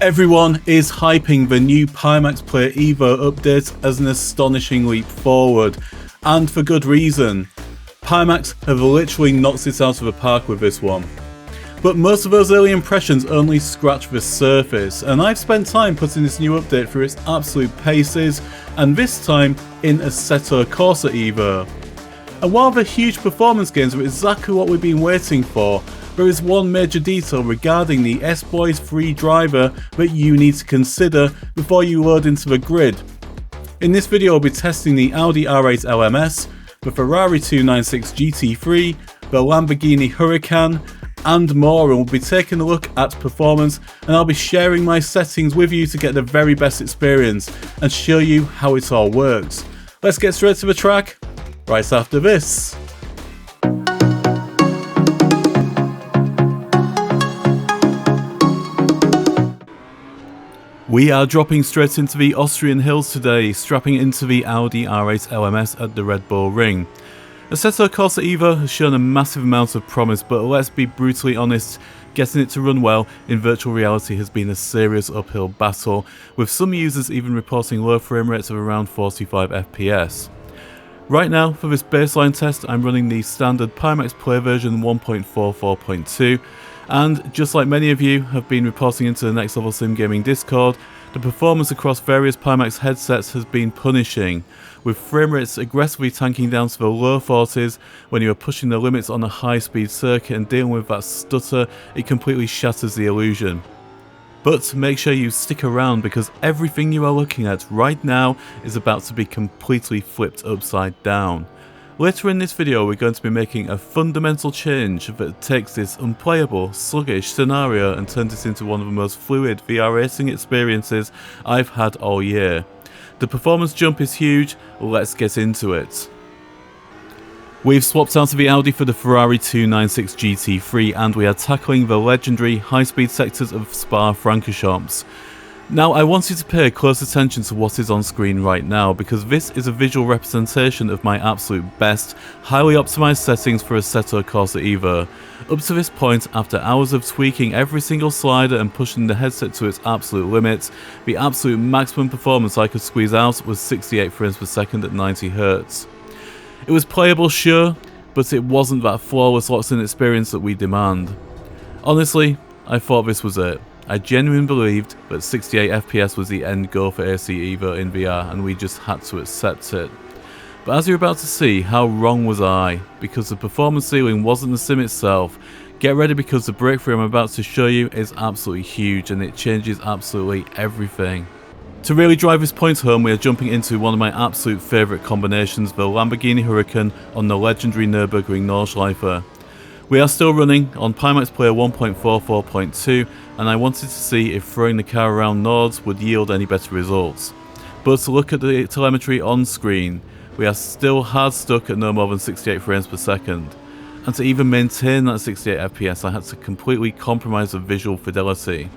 Everyone is hyping the new Pimax Play Evo update as an astonishing leap forward, and for good reason. Pimax have literally knocked it out of the park with this one. But most of those early impressions only scratch the surface, and I've spent time putting this new update through its absolute paces, and this time in Assetto Corsa Evo. And while the huge performance gains are exactly what we've been waiting for, there is one major detail regarding the SBoys3 driver that you need to consider before you load into the grid. In this video I'll be testing the Audi R8 LMS, the Ferrari 296 GT3, the Lamborghini Huracan, and more, and we'll be taking a look at performance, and I'll be sharing my settings with you to get the very best experience and show you how it all works. Let's get straight to the track right after this. We are dropping straight into the Austrian hills today, strapping into the Audi R8 LMS at the Red Bull Ring. Assetto Corsa Evo has shown a massive amount of promise, but let's be brutally honest, getting it to run well in virtual reality has been a serious uphill battle, with some users even reporting low frame rates of around 45 FPS. Right now, for this baseline test, I'm running the standard Pimax Play version 1.44.2, and just like many of you have been reporting into the Next Level Sim Gaming Discord, the performance across various Pimax headsets has been punishing, with frame rates aggressively tanking down to the low 40s when you are pushing the limits on a high-speed circuit, and dealing with that stutter, it completely shatters the illusion. But make sure you stick around, because everything you are looking at right now is about to be completely flipped upside down. Later in this video we're going to be making a fundamental change that takes this unplayable, sluggish scenario and turns it into one of the most fluid VR racing experiences I've had all year. The performance jump is huge, let's get into it. We've swapped out of the Audi for the Ferrari 296 GT3, and we are tackling the legendary high-speed sectors of Spa-Francorchamps. Now, I want you to pay close attention to what is on screen right now, because this is a visual representation of my absolute best, highly optimized settings for Assetto Corsa Evo. Up to this point, after hours of tweaking every single slider and pushing the headset to its absolute limits, the absolute maximum performance I could squeeze out was 68 frames per second at 90Hz. It was playable, sure, but it wasn't that flawless locked-in experience that we demand. Honestly, I thought this was it. I genuinely believed that 68 FPS was the end goal for AC Evo in VR, and we just had to accept it. But as you're about to see, how wrong was I? Because the performance ceiling wasn't the sim itself. Get ready, because the breakthrough I'm about to show you is absolutely huge, and it changes absolutely everything. To really drive this point home, we are jumping into one of my absolute favourite combinations, the Lamborghini Huracan on the legendary Nürburgring Nordschleife. We are still running on Pimax Play 1.44.2, and I wanted to see if throwing the car around Nords would yield any better results. But to look at the telemetry on screen, we are still hard stuck at no more than 68 frames per second. And to even maintain that 68 FPS, I had to completely compromise the visual fidelity.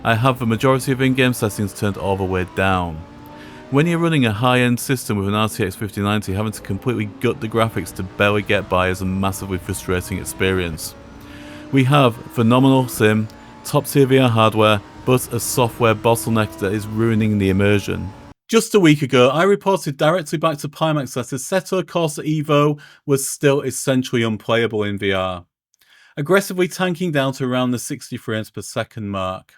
I have the majority of in-game settings turned all the way down. When you're running a high-end system with an RTX 5090, having to completely gut the graphics to barely get by is a massively frustrating experience. We have phenomenal sim, top-tier VR hardware, but a software bottleneck that is ruining the immersion. Just a week ago, I reported directly back to Pimax that Assetto Corsa Evo was still essentially unplayable in VR, aggressively tanking down to around the 60 frames per second mark.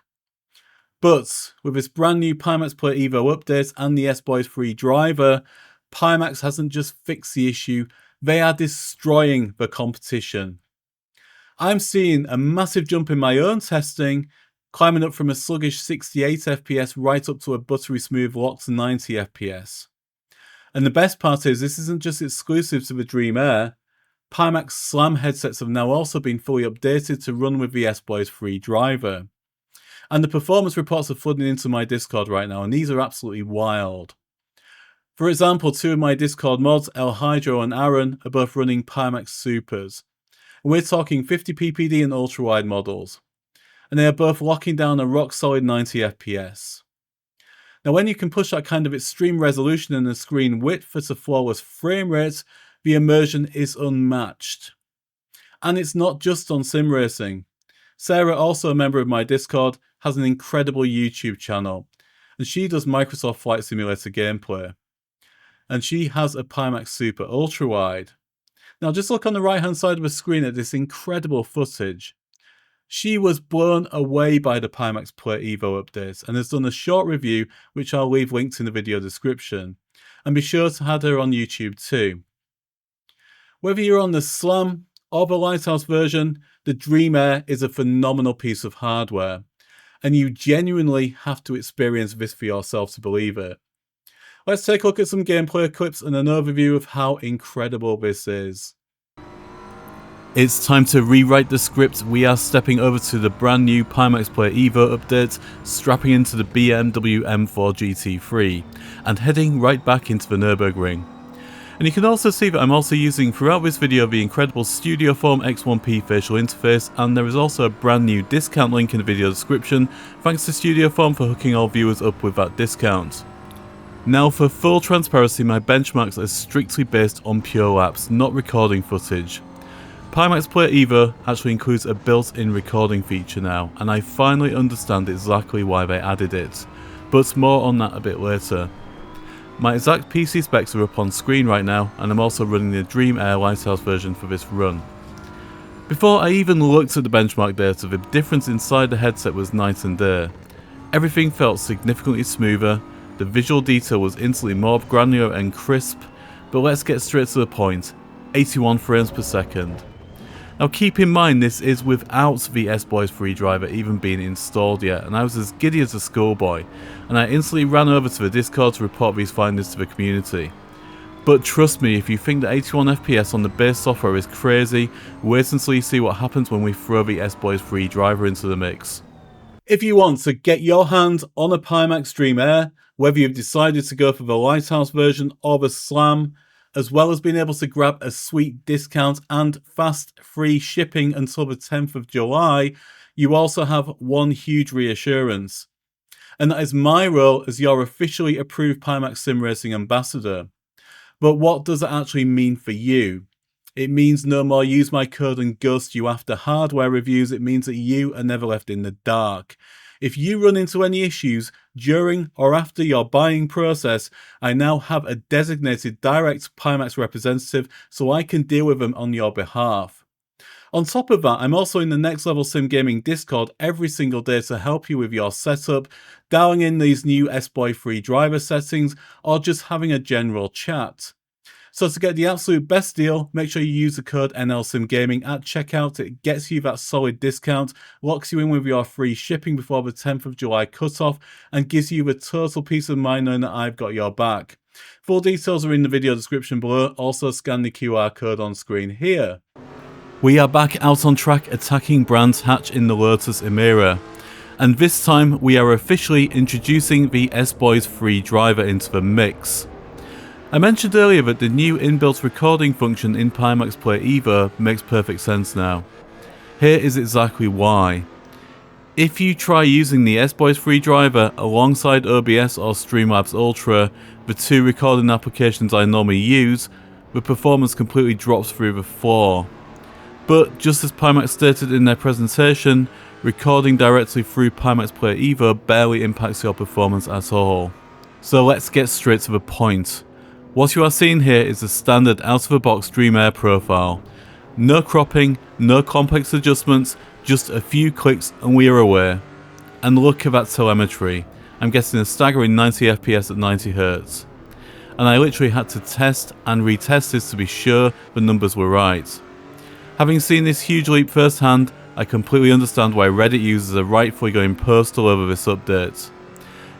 But with this brand new Pimax Play Evo update and the SBoys3 driver, Pimax hasn't just fixed the issue, they are destroying the competition. I'm seeing a massive jump in my own testing, climbing up from a sluggish 68 FPS right up to a buttery smooth locked 90 FPS. And the best part is, this isn't just exclusive to the Dream Air. Pimax Slam headsets have now also been fully updated to run with the SBoys3 driver. And the performance reports are flooding into my Discord right now, and these are absolutely wild. For example, two of my Discord mods, El Hydro and Aaron, are both running Pimax Supers. And we're talking 50 ppd and ultra-wide models. And they are both locking down a rock-solid 90 FPS. Now, when you can push that kind of extreme resolution and the screen width at a flawless frame rate, the immersion is unmatched. And it's not just on sim racing. Sarah, also a member of my Discord, has an incredible YouTube channel, and she does Microsoft Flight Simulator gameplay. And she has a Pimax Super Ultra Wide. Now just look on the right hand side of the screen at this incredible footage. She was blown away by the Pimax Play Evo updates and has done a short review which I'll leave linked in the video description. And be sure to add her on YouTube too. Whether you're on the Slam or the Lighthouse version, the Dream Air is a phenomenal piece of hardware. And you genuinely have to experience this for yourself to believe it. Let's take a look at some gameplay clips and an overview of how incredible this is. It's time to rewrite the script. We are stepping over to the brand new Pimax Play Evo update, strapping into the BMW M4 GT3 and heading right back into the Nürburgring. And you can also see that I'm also using throughout this video the incredible Studioform X1P facial interface, and there is also a brand new discount link in the video description, thanks to Studioform for hooking all viewers up with that discount. Now for full transparency, my benchmarks are strictly based on pure laps, not recording footage. Pimax Play Evo actually includes a built-in recording feature now, and I finally understand exactly why they added it, but more on that a bit later. My exact PC specs are up on screen right now, and I'm also running the Dream Air Lighthouse version for this run. Before I even looked at the benchmark data, the difference inside the headset was night and day. Everything felt significantly smoother. The visual detail was instantly more granular and crisp, but let's get straight to the point, 81 frames per second. Now keep in mind this is without the SBoys3 driver even being installed yet, and I was as giddy as a schoolboy, and I instantly ran over to the Discord to report these findings to the community. But trust me, if you think that 81 FPS on the base software is crazy, wait until you see what happens when we throw the SBoys3 driver into the mix. If you want to get your hands on a Pimax Dream Air, whether you've decided to go for the Lighthouse version or the Slam, as well as being able to grab a sweet discount and fast free shipping until the 10th of July, you also have one huge reassurance. And that is my role as your officially approved Pimax Sim Racing ambassador. But what does it actually mean for you? It means no more use my code and ghost you after hardware reviews. It means that you are never left in the dark. If you run into any issues during or after your buying process, I now have a designated direct Pimax representative so I can deal with them on your behalf. On top of that, I'm also in the Next Level Sim Gaming Discord every single day to help you with your setup, dialing in these new SBoys3 driver settings, or just having a general chat. So to get the absolute best deal, make sure you use the code NLSimGaming at checkout. It gets you that solid discount, locks you in with your free shipping before the 10th of July cutoff, and gives you the total peace of mind knowing that I've got your back. Full details are in the video description below. Also scan the QR code on screen here. We are back out on track attacking Brands Hatch in the Lotus Emira. And this time we are officially introducing the SBoys3 driver into the mix. I mentioned earlier that the new inbuilt recording function in Pimax Play Evo makes perfect sense now. Here is exactly why. If you try using the SBoys3 driver alongside OBS or Streamlabs Ultra, the two recording applications I normally use, the performance completely drops through the floor. But just as Pimax stated in their presentation, recording directly through Pimax Play Evo barely impacts your performance at all. So let's get straight to the point. What you are seeing here is the standard out-of-the-box Dream Air profile. No cropping, no complex adjustments, just a few clicks and we are away. And look at that telemetry. I'm getting a staggering 90 FPS at 90 Hz. And I literally had to test and retest this to be sure the numbers were right. Having seen this huge leap firsthand, I completely understand why Reddit users are rightfully going postal over this update.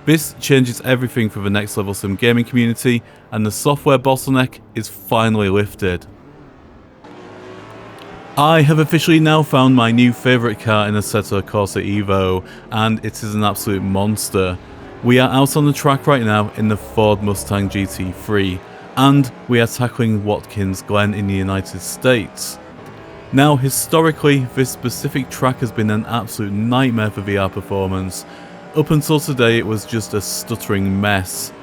This changes everything for the Next Level Sim gaming community, and the software bottleneck is finally lifted. I have officially now found my new favourite car in Assetto Corsa Evo, and it is an absolute monster. We are out on the track right now in the Ford Mustang GT3, and we are tackling Watkins Glen in the United States. Now historically, this specific track has been an absolute nightmare for VR performance. Up until today it was just a stuttering mess.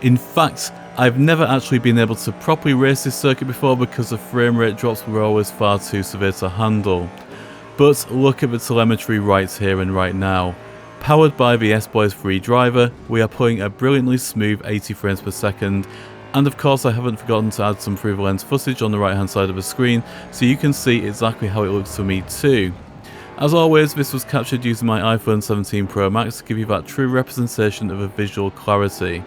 In fact, I've never actually been able to properly race this circuit before because the frame rate drops were always far too severe to handle. But look at the telemetry right here and right now. Powered by the SBoys3 driver, we are putting a brilliantly smooth 80 frames per second, and of course I haven't forgotten to add some through the lens footage on the right hand side of the screen so you can see exactly how it looks for me too. As always, this was captured using my iPhone 17 Pro Max to give you that true representation of a visual clarity.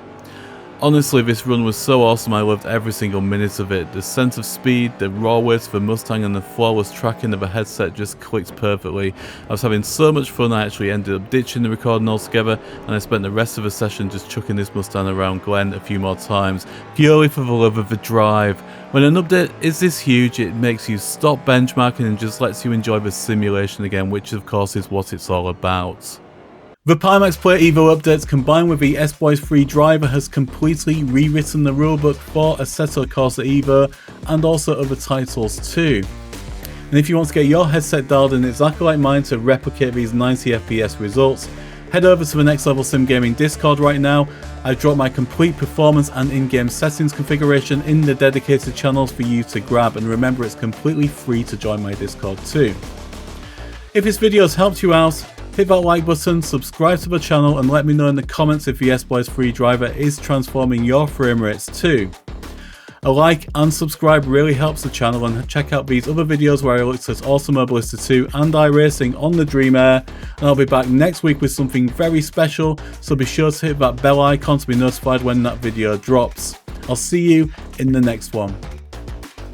Honestly, this run was so awesome, I loved every single minute of it. The sense of speed, the raw weight of the Mustang and the flawless tracking of the headset just clicked perfectly. I was having so much fun I actually ended up ditching the recording altogether, and I spent the rest of the session just chucking this Mustang around Glen a few more times, purely for the love of the drive. When an update is this huge, it makes you stop benchmarking and just lets you enjoy the simulation again, which of course is what it's all about. The Pimax Play Evo updates combined with the SBoys3 driver has completely rewritten the rulebook for Assetto Corsa Evo and also other titles too. And if you want to get your headset dialed in exactly like mine to replicate these 90 FPS results, head over to the Next Level Sim Gaming Discord right now. I've dropped my complete performance and in-game settings configuration in the dedicated channels for you to grab, and remember it's completely free to join my Discord too. If this video has helped you out, hit that like button, subscribe to the channel and let me know in the comments if the SBoys3 driver is transforming your frame rates too. A like and subscribe really helps the channel, and check out these other videos where I looked at Automobilista 2 and iRacing on the Dream Air, and I'll be back next week with something very special, so be sure to hit that bell icon to be notified when that video drops. I'll see you in the next one.